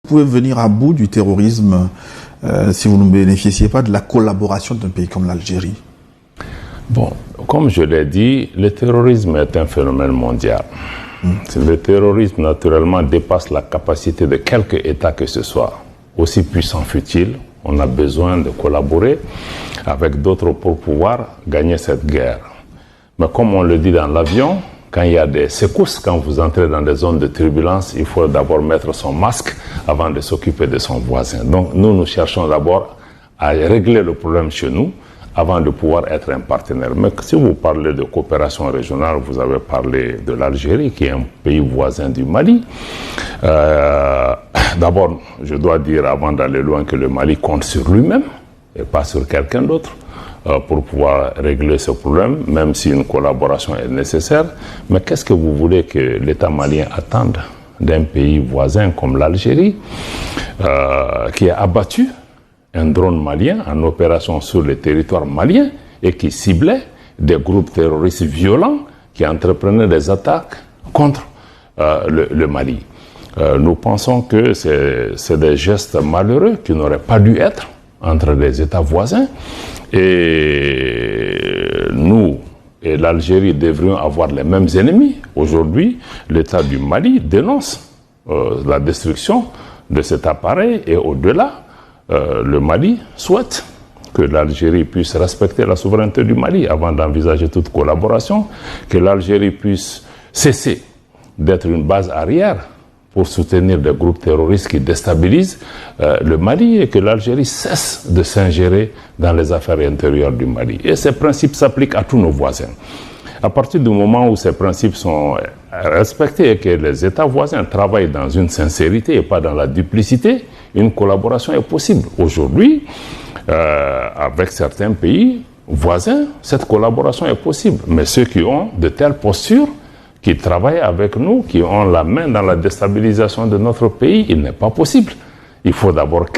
Vous pouvez venir à bout du terrorisme si vous ne bénéficiez pas de la collaboration d'un pays comme l'Algérie? Bon, comme je l'ai dit, le terrorisme est un phénomène mondial. Le terrorisme, naturellement, dépasse la capacité de quelque État que ce soit. Aussi puissant fut-il, on a besoin de collaborer avec d'autres pour pouvoir gagner cette guerre. Mais comme on le dit dans l'avion, quand il y a des secousses, quand vous entrez dans des zones de turbulence, il faut d'abord mettre son masque avant de s'occuper de son voisin. Donc nous cherchons d'abord à régler le problème chez nous avant de pouvoir être un partenaire. Mais si vous parlez de coopération régionale, vous avez parlé de l'Algérie, qui est un pays voisin du Mali. D'abord, je dois dire, avant d'aller loin, que le Mali compte sur lui-même et pas sur quelqu'un d'autre pour pouvoir régler ce problème, même si une collaboration est nécessaire. Mais qu'est-ce que vous voulez que l'État malien attende d'un pays voisin comme l'Algérie, qui a abattu un drone malien en opération sur le territoire malien et qui ciblait des groupes terroristes violents qui entreprenaient des attaques contre le Mali. Nous pensons que c'est des gestes malheureux qui n'auraient pas dû être entre les États voisins, et nous et l'Algérie devrions avoir les mêmes ennemis. Aujourd'hui, l'État du Mali dénonce la destruction de cet appareil, et au-delà, le Mali souhaite que l'Algérie puisse respecter la souveraineté du Mali avant d'envisager toute collaboration, que l'Algérie puisse cesser d'être une base arrière pour soutenir des groupes terroristes qui déstabilisent le Mali, et que l'Algérie cesse de s'ingérer dans les affaires intérieures du Mali. Et ces principes s'appliquent à tous nos voisins. À partir du moment où ces principes sont respectés et que les États voisins travaillent dans une sincérité et pas dans la duplicité, une collaboration est possible. Aujourd'hui, avec certains pays voisins, cette collaboration est possible. Mais ceux qui ont de telles postures, qui travaillent avec nous, qui ont la main dans la déstabilisation de notre pays, il n'est pas possible. Il faut d'abord créer